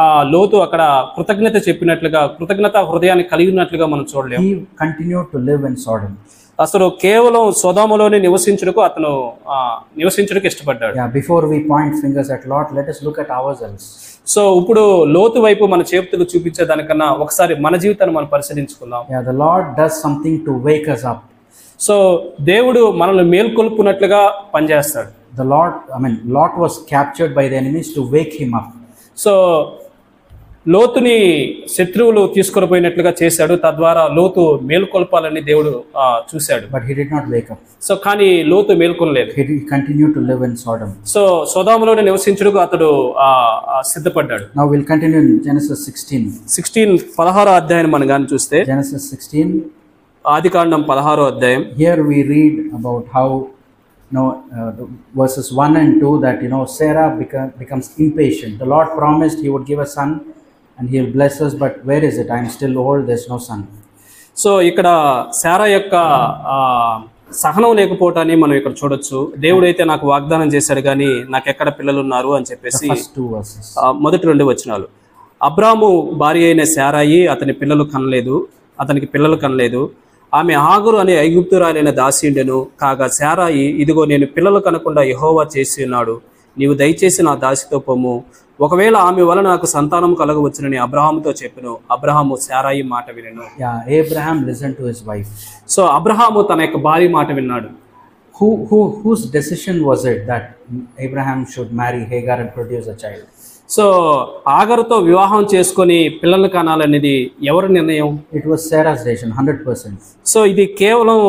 ఆ లోతు అక్కడ కృతజ్ఞత చెప్పినట్లుగా కృతజ్ఞత హృదయాన్ని కలిగి ఉన్నట్లుగా మనం చూడలేము. He continued to live in Sodom. అసలు కేవలం సొదొమలోనే నివసించుటకు ఇష్టపడ్డాడు. Before we point fingers at Lot, let us look at ourselves. So ఇప్పుడు లోతు వైపు మన చేతులు చూపించే దానికన్నా ఒకసారి మన జీవితాన్ని మనం పరిశీలించుకుందాం. The Lord does something to wake us up. So దేవుడు మనల్ని మేల్కొల్పునట్లుగా పనిచేస్తాడు. Lot was captured by the enemies to wake him up. So లోతుని శత్రువులు తీసుకొని పోయినట్లుగా చేశాడు. తద్వారా లోతు మేల్కొల్పాలని దేవుడు చూశాడు. But he did not wake up. So కానీ లోతు మేల్కొనలేదు. He continued to live in Sodom. So సొదొమలోనే నివసించుటకు అతడు సిద్ధపడ్డాడు. Now we'll continue in Genesis 16. 16వ అధ్యాయం మనం గాని చూస్తే Genesis 16. ఆదికాండం 16వ అధ్యాయం. Here we read about how verses 1 and 2 that Sarah becomes impatient. The Lord promised he would give a son and he will bless us, but where is it? I am still old, there's no son. So ఇక్కడ శారా యొక్క సహనం లేకపోవటాన్ని మనం ఇక్కడ చూడొచ్చు. దేవుడైతే నాకు వాగ్దానం చేశాడు కానీ నాకు ఎక్కడ పిల్లలు ఉన్నారు అని చెప్పేసి మొదటి 2 వచనాలు. అబ్రాము భార్య అయిన శారాయి అతనికి పిల్లలు కనలేదు. ఆమె హాగరు అనే ఐగుప్తురాలైన దాసీయుండెను. కాగా శారాయి, ఇదిగో నేను పిల్లలు కనకుండా యెహోవా చేసి ఉన్నాడు, నీవు దయచేసి నా దాసితో పొమ్ము, ఒకవేళ ఆమె వలన నాకు సంతానం కలగవచ్చునని అబ్రహాముతో చెప్పెను. అబ్రహాము శారాయి మాట వినెను. Abraham listened to his wife. So Abraham తన యొక్క భార్య మాట విన్నాడు. Whose decision was it that Abraham should marry Hagar and produce a child? So ఆగరుతో వివాహం చేసుకొని పిల్లలు కనాలనేది ఎవరి నిర్ణయం? It was Sarah's decision, 100%. So ఇది కేవలం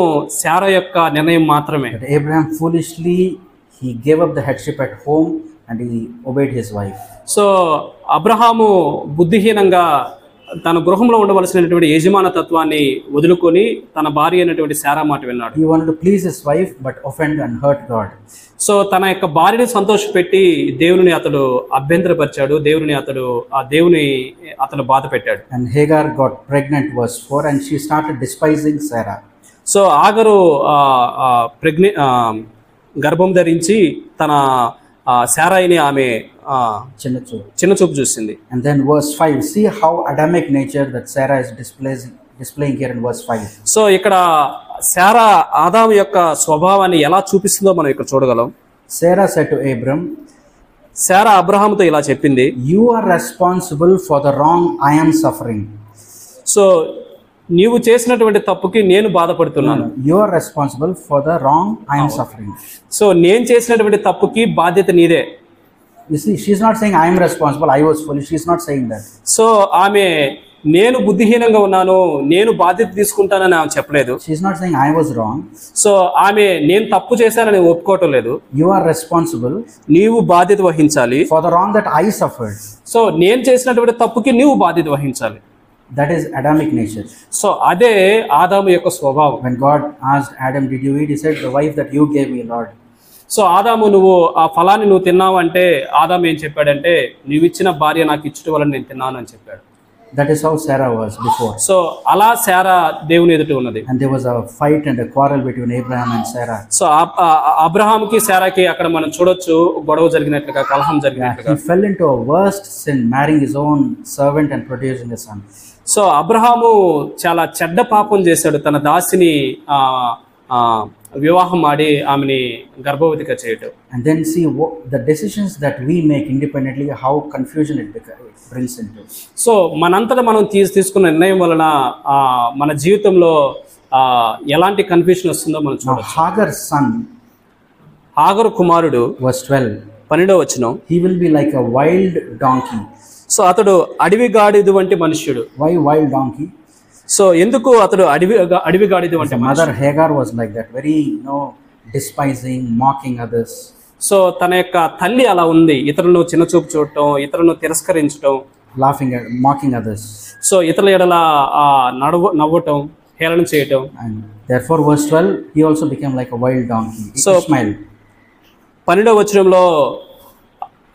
శారా యొక్క నిర్ణయం మాత్రమే. But Abraham foolishly he gave up the headship at home and he obeyed his wife. So అబ్రహాము బుద్ధిహీనంగా తన గృహంలో ఉండవలసినటువంటి యజమాన తత్వాన్ని వదులుకొని తన భార్య అయినటువంటి శారా మాట విన్నాడు. He wanted to please his wife but offend and hurt God. So తన యొక్క భార్యని సంతోషపెట్టి దేవుని అతడు అభ్యంతరపరిచాడు. దేవుని అతను బాధ పెట్టాడు. And Hagar got pregnant, verse 4, and she started despising Sarah. So ఆగరు గర్భం ధరించి తన శారాయిని ఆమె చిన్న చూపు చూసింది. And then verse 5, see how Adamic nature that Sarah is displaying here in verse 5. So ఇక్కడ శారా ఆదాము యొక్క స్వభావాన్ని ఎలా చూపిస్తుందో మనం ఇక్కడ చూడగలం. Sarah said to Abram, Sarah అబ్రహాముతో ఇలా చెప్పింది, you are responsible for the wrong I am suffering. So నీవు చేసినటువంటి తప్పుకి నేను బాధపడుతున్నాను. You are responsible for the wrong I am suffering. So నేను చేసినటువంటి తప్పుకి బాధ్యత నీదే. You see, she is not saying I am responsible, I was foolish. She is not saying that. So ఆమె నేను బుద్ధిహీనంగా ఉన్నాను, నేను బాధ్యత తీసుకుంటానని ఆమె చెప్పలేదు. She is not saying I was wrong. So ఆమె నేను తప్పు చేశానని ఒప్పుకోవటం లేదు. You are responsible. నీవు బాధ్యత వహించాలి for the wrong that I suffered. So నేను చేసినటువంటి తప్పుకి నీవు బాధ్యత వహించాలి. That is Adamic nature. So అదే ఆదాము యొక్క స్వభావం. When God asked Adam, did you eat? He said, the wife that you gave me, Lord. So ఆదాము, నువ్వు ఆ ఫలాన్ని నువ్వు తిన్నావు అంటే ఆదాము ఏం చెప్పాడంటే, నీవు ఇచ్చిన భార్య నాకు ఇచ్చట వల్ల నేను తిన్నాను అని చెప్పాడు. That is how Sarah was before. So అలా శారా దేవుని ఎదుట ఉన్నది. And there was a fight and a quarrel between Abraham and Sarah. So అబ్రహాంకి శారాకి అక్కడ మనం చూడొచ్చు గొడవ జరిగినట్లుగా, కలహం జరిగినట్లుగా. He fell into a worst sin, marrying his own servant and producing a son. So Abraham చాలా చెడ్డ పాపం చేశాడు. తన దాసిని వివాహం ఆడి ఆమెని గర్భవతిగా చేయటం. And then see the decisions that we make independently, how confusion it brings into. So మనంతటా మనం తీసుకున్న నిర్ణయం వలన మన జీవితంలో ఎలాంటి కన్ఫ్యూషన్ వస్తుందో మనం చూడొచ్చు. Hagar's son, హాగరు కుమారుడు, verse 12, 12వ వచనం, he will be like a wild donkey. So అతడు అడవి గాడిద వంటి మనుష్యుడు. Why wild donkey? సో ఎందుకు అతడు అడవి గాడిద వంటి His mother Hagar was like that, very despising, mocking others. So తన యొక్క తల్లి అలా ఉంది, ఇతరులను చిన్నచూపు చూడటం, ఇతరులను తిరస్కరించడం, laughing at, mocking others. So ఇతరుల ఎడల నవ్వటం, హేళన చేయటం. And therefore verse 12, he also became like a wild donkey. So Ishmael, 12వ వచనంలో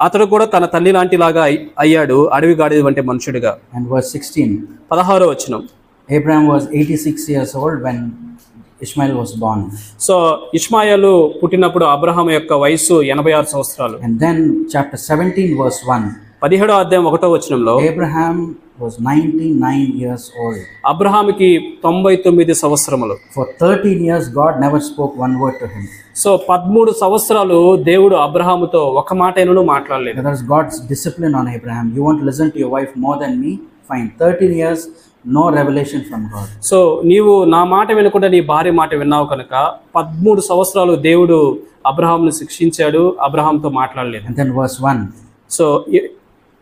అతడు కూడా తన తల్లి లాంటి లాగా అయ్యాడు, అడవి గాడిద వంటి మనుషుడిగా. and verse 16, 16వ వచనం, Abraham was 86 years old when Ishmael was born. So ఇష్మాయేలు పుట్టినప్పుడు అబ్రహాం యొక్క వయసు 86 సంవత్సరాలు. And then chapter 17 verse 1, 17వ అధ్యాయం 1వ వచనంలో Abraham was 99 years old. అబ్రహాముకి 99 సంవత్సరములు. For 13 years God never spoke one word to him. So 13 సంవత్సరాలు దేవుడు అబ్రహాముతో ఒక మాటైనను మాట్లాడలేదు. That's God's discipline on Abraham. You want to listen to your wife more than me? Fine. 13 years, no revelation from God. So నీవు నా మాట వినకుండా నీ భార్య మాట విన్నావు కనుక 13 సంవత్సరాలు దేవుడు అబ్రహామును శిక్షించాడు, అబ్రహాంతో మాట్లాడలేదు. And then verse 1. సో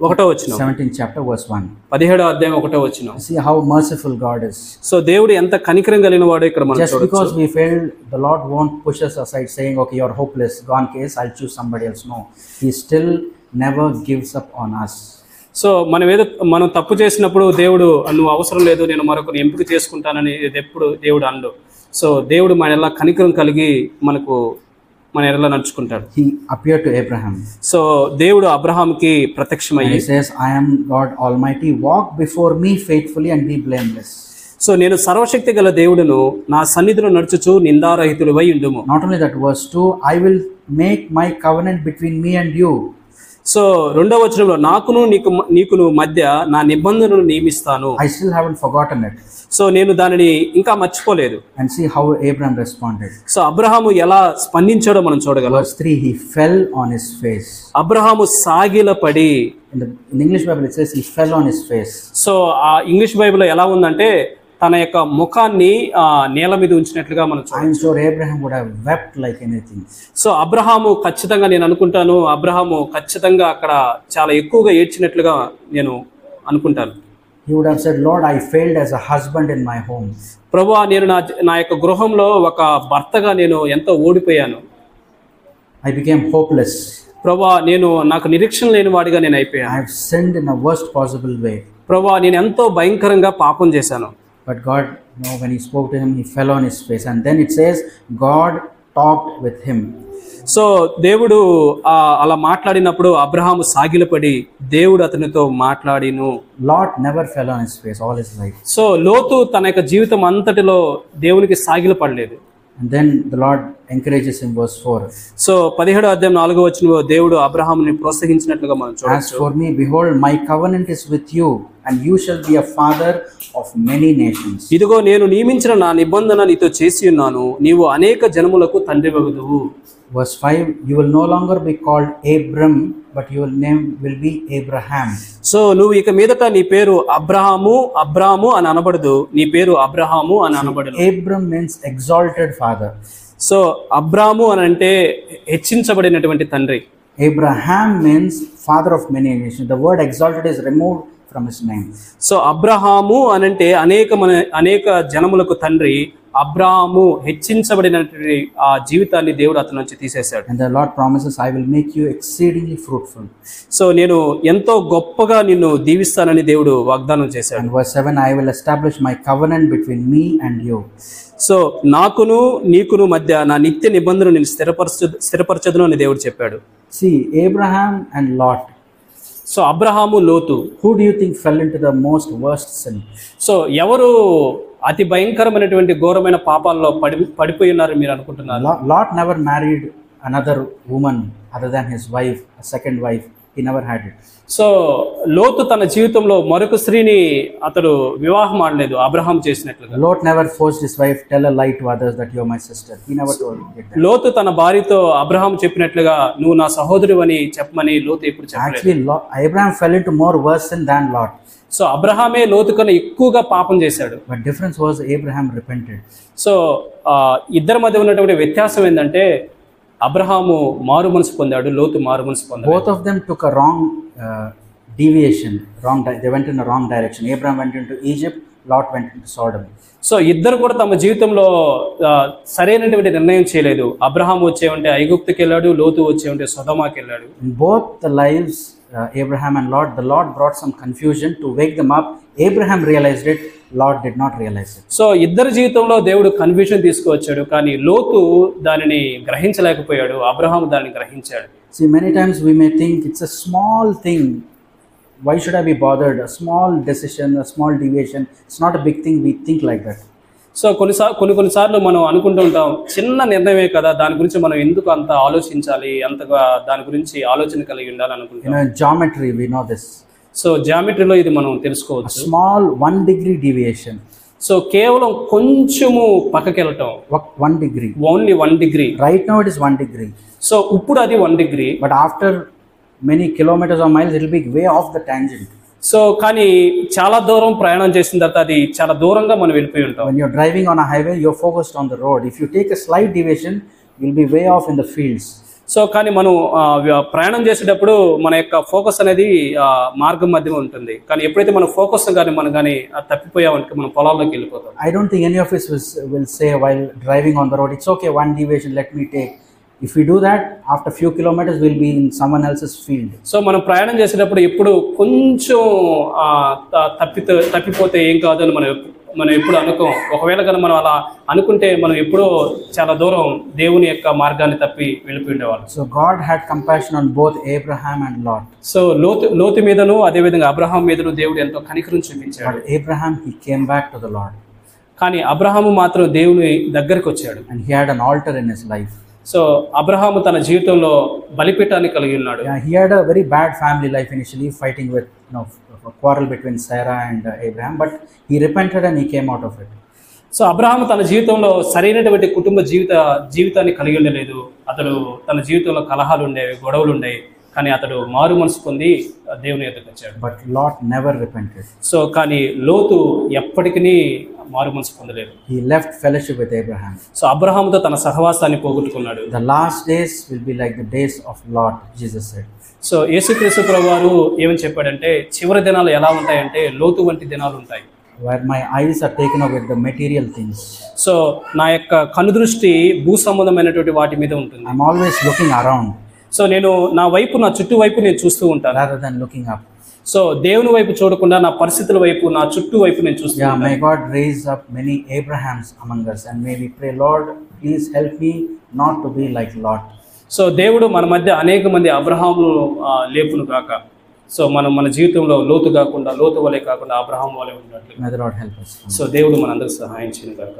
1వ వచనం, 17th chapter verse 1. 17వ అధ్యాయం 1వ వచనం. See how merciful God is. So దేవుడు ఎంత కనికరం కలిగిన వాడో ఇక్కడ మనం Just చూడొచ్చు. because we failed, the Lord won't push us aside saying, okay, you're hopeless, gone case, I'll choose somebody else. No. He still never gives up on us. So మనం తప్పు చేసినప్పుడు దేవుడు నువ్వు అవసరం లేదు, నేను మరొకరిని ఎంపిక చేసుకుంటానని ఎప్పుడు దేవుడు అండు. సో దేవుడు మన ఎలా కనికరం కలిగి మన ఎలా నడుచుకుంటాడు. He appeared to Abraham. So దేవుడు అబ్రహాంకి ప్రత్యక్షమయ్యి, He says, I am God Almighty, walk before me faithfully and be blameless. So నేను సర్వశక్తి గల దేవుడును, నా సన్నిధిలో నడుచుచు నిందారహితుడివై ఉండుము. Not only that, verse 2, I will make my covenant between me and you. So 2వ వచనంలో నీకును మధ్య నా నిబంధనను నియమిస్తాను. I still haven't forgotten it. So నేను దానిని ఇంకా మర్చిపోలేదు. And see how Abraham responded. So Abraham ఎలా స్పందించాడో మనం చూడగలం. Verse 3, he fell on his face. Abraham సాగిలపడి. In the English Bible it says he fell on his face. So ఆ ఇంగ్లీష్ బైబిల్లో ఎలా ఉందంటే తన యొక్క ముఖాన్ని నేల మీద ఉంచినట్లుగా మనం చూడొచ్చు. I'm sure Abraham would have wept like anything. So Abraham ఖచ్చితంగా, నేను అనుకుంటాను అబ్రహాము ఖచ్చితంగా అక్కడ చాలా ఎక్కువగా ఏడ్చినట్లుగా నేను అనుకుంటాను. He would have said, Lord, I failed as a husband in my home. ప్రభువా, నేను నా యొక్క గృహంలో ఒక భర్తగా నేను ఎంతో ఓడిపోయాను. I became hopeless. ప్రభువా, నాకు నిరీక్షణ లేని వాడిగా నేను అయిపోయాను. I have sinned in the worst possible way. ప్రభువా, నేను ఎంతో భయంకరంగా పాపం చేశాను. But God, when he spoke to him, he fell on his face. And then it says, God talked with him. So దేవుడు అలా మాట్లాడినప్పుడు అబ్రహాము సాగిలపడి దేవుడు అతనితో మాట్లాడిను. Lot never fell on his face all his life. So లోతు తన యొక్క జీవితం అంతటిలో దేవునికి సాగిలపడలేదు. And then the Lord encourages him, verse 4. So 17వ అధ్యాయం 4వ వచనంలో దేవుడు అబ్రహాముని ప్రోత్సహించినట్లుగా మనం చూడొచ్చు. As for me, behold, my covenant is with you, and you shall be a father of many nations. ఇదిగో నేను నియమించిన నా నిబంధన నీతో చేసి ఉన్నాను, నీవు అనేక జనములకు తండ్రివగుదువు. Verse 5, you will no longer be called Abram, but your name will be Abraham. So నువ్వు ఇక మీదట నీ పేరు అబ్రాము అని అనబడదు, నీ పేరు అబ్రహాము అని అనబడదు. Abram means exalted father. So అబ్రాము అని అంటే హెచ్చించబడినటువంటి తండ్రి. Abraham means father of many nations. The word exalted is removed from his name. So Abraham అని అంటే అనేక జనములకు తండ్రి. అబ్రాహాము హెచ్చించబడినటువంటి ఆ జీవితాన్ని దేవుడు అతని నుంచి తీసేశాడు. And the Lord promises, I will make you exceedingly fruitful. So నేను ఎంతో గొప్పగా నిన్ను దీవిస్తానని దేవుడు వాగ్దానం చేశాడు. And verse 7, I will establish my covenant between me and you. So నీకును మధ్య నా నిత్య నిబంధనను నేను స్థిరపరచదును అని దేవుడు చెప్పాడు. See, Abraham and Lot. So Abraham, లోతు. Who do you think fell into the most worst sin? So ఎవరు అతి భయంకరమైనటువంటి ఘోరమైన పాపాల్లో పడిపోయి ఉన్నారు మీరు అనుకుంటున్నారు? Lot never married another woman other than his wife, a second wife. he never had it. So లోతు తన జీవితంలో మరొక స్త్రీని అతడు వివాహం ఆడలేదు అబ్రహాం చేసినట్లుగా. Lot never forced his wife, tell a lie to others that you are my sister. He never told it. లోతు తన భార్యతో అబ్రహాం చెప్పినట్లుగా నువ్వు నా సహోదరుడు అని చెప్పమని లోతు ఎప్పుడు చెప్పలేదు. Actually, Abraham fell into more worse sin than Lot. So అబ్రహామే లోతు కన్నా ఎక్కువగా పాపం చేశాడు. But difference was Abraham repented. So ఇద్దరి మధ్య ఉన్నటువంటి వ్యత్యాసం ఏంటంటే అబ్రహాము మారు మనసు పొందాడు, లోతు మారు మనసు పొందాడు. Both of them took a wrong deviation. They went in a wrong direction. Abraham went into Egypt, Lot went into Sodom. So ఇద్దరు కూడా తమ జీవితంలో సరైనటువంటి నిర్ణయం చేయలేదు. అబ్రహాం వచ్చేవంటే ఐగుప్తుకి వెళ్ళాడు, లోతు వచ్చేవంటే సొదొమాకి వెళ్ళాడు. In both the lives, Abraham and Lot, the Lord brought some confusion to wake them up. Abraham realized it, Lot did not realize it. So ఇద్దరి జీవితంలో దేవుడు కన్ఫ్యూజన్ తీసుకువచ్చాడు, కానీ లోతు దానిని గ్రహించలేకపోయాడు, అబ్రహాం దానిని గ్రహించాడు. See, many times we may think it's a small thing. Why should I be bothered? A small decision, a small deviation. It's not a big thing. We think like that. So కొన్నిసార్లు మనం అనుకుంటూ ఉంటాం, చిన్న నిర్ణయమే కదా, దాని గురించి మనం ఎందుకు అంత ఆలోచించాలి, అంతగా దాని గురించి ఆలోచన కలిగి ఉండాలి అనుకుంటాం. In geometry, we know this. So జామెట్రీలో ఇది మనం తెలుసుకోవచ్చు. Small 1 degree deviation. సో కేవలం కొంచెము పక్కకి వెళ్ళటం, 1 degree. Only 1 degree. Right now it is 1 degree. So ఇప్పుడు అది 1 degree. But after many kilometers or miles, it will be way off the tangent. So కానీ చాలా దూరం ప్రయాణం చేసిన తర్వాత అది చాలా దూరంగా మనం వెళ్ళిపోయి ఉంటాం. When you're driving on a highway, you're focused on the road. If you take a slight deviation, you'll be way off in the fields. So కానీ మనం ప్రయాణం చేసేటప్పుడు మన యొక్క ఫోకస్ అనేది మార్గం మధ్య ఉంటుంది. కానీ ఎప్పుడైతే మన ఫోకస్ మనం కానీ తప్పిపోయామంటే మనం పొలాల్లోకి వెళ్ళిపోతాం. I don't think any of us will say while driving on the road, it's okay, 1 deviation, let me take. If we do that, after few kilometers, we'll be in someone else's field. So మనం ప్రయాణం చేసేటప్పుడు ఎప్పుడు కొంచెం తప్పిపోతే ఏం కాదు అని మనం ఎప్పుడు అనుకోం. ఒకవేళ కనుక మనం అలా అనుకుంటే మనం ఎప్పుడో చాలా దూరం దేవుని యొక్క మార్గాన్ని తప్పి వెళ్ళిపోయి ఉండేవాళ్ళం. So God had compassion on both Abraham and Lot. So లోతు మీదను అదే విధంగా అబ్రహాం మీదను దేవుడు ఎంతో కనికరం చూపించాడు. But Abraham, he came back to the Lord. కానీ అబ్రహాము మాత్రం దేవుని దగ్గరికి వచ్చాడు. And he had an altar in his life. So Abraham తన జీవితంలో బలిపీఠాన్ని కలిగి ఉన్నాడు. Yeah, he had a very bad family life initially, fighting with a quarrel between Sarah and Abraham, but he repented and he came out of it. So Abraham తన జీవితంలో సరైనటువంటి కుటుంబ జీవితాన్ని కలిగి ఉండలేదు. అతడు తన జీవితంలో కలహాలు ఉండేవి, గొడవలు ఉండేవి, కానీ అతడు మారు మనసు పొంది దేవుని ఎదురుకు వచ్చాడు. But Lot never repented. So కానీ లోతు ఎప్పటికీ మారు మనసు పొందలేదు. He left fellowship with Abraham. So అబ్రహాముతో తన సహవాసాన్ని పోగొట్టుకున్నాడు. The last days will be like the days of Lot, Jesus said. So యేసుక్రీస్తు ప్రభువారు ఏమని చెప్పాడంటే చివరి దినాలు ఎలా ఉంటాయంటే లోతు వంటి దినాలు ఉంటాయి. Where my eyes are taken up with the material things. So నా యొక్క కనుదృష్టి భూ సంబంధమైనటువంటి వాటి మీద ఉంటుంది. I'm always looking around. So నేను నా చుట్టూ వైపు నేను చూస్తూ ఉంటాను. Rather than looking up. So దేవుని వైపు చూడకుండా నా పరిస్థితుల వైపు, నా చుట్టూ వైపు నేను చూస్తాను. Yeah, may God raise up many Abrahams among us, and may we pray, Lord, please help me not to be like Lot. So దేవుడు మన మధ్య అనేక మంది అబ్రహామును లేపును గాక. సో మన జీవితంలో లోతు వలె కాకుండా అబ్రహాం వలె ఉన్నట్లు. May the Lord help us. So దేవుడు మనందరికీ సహాయం చేయను గాక.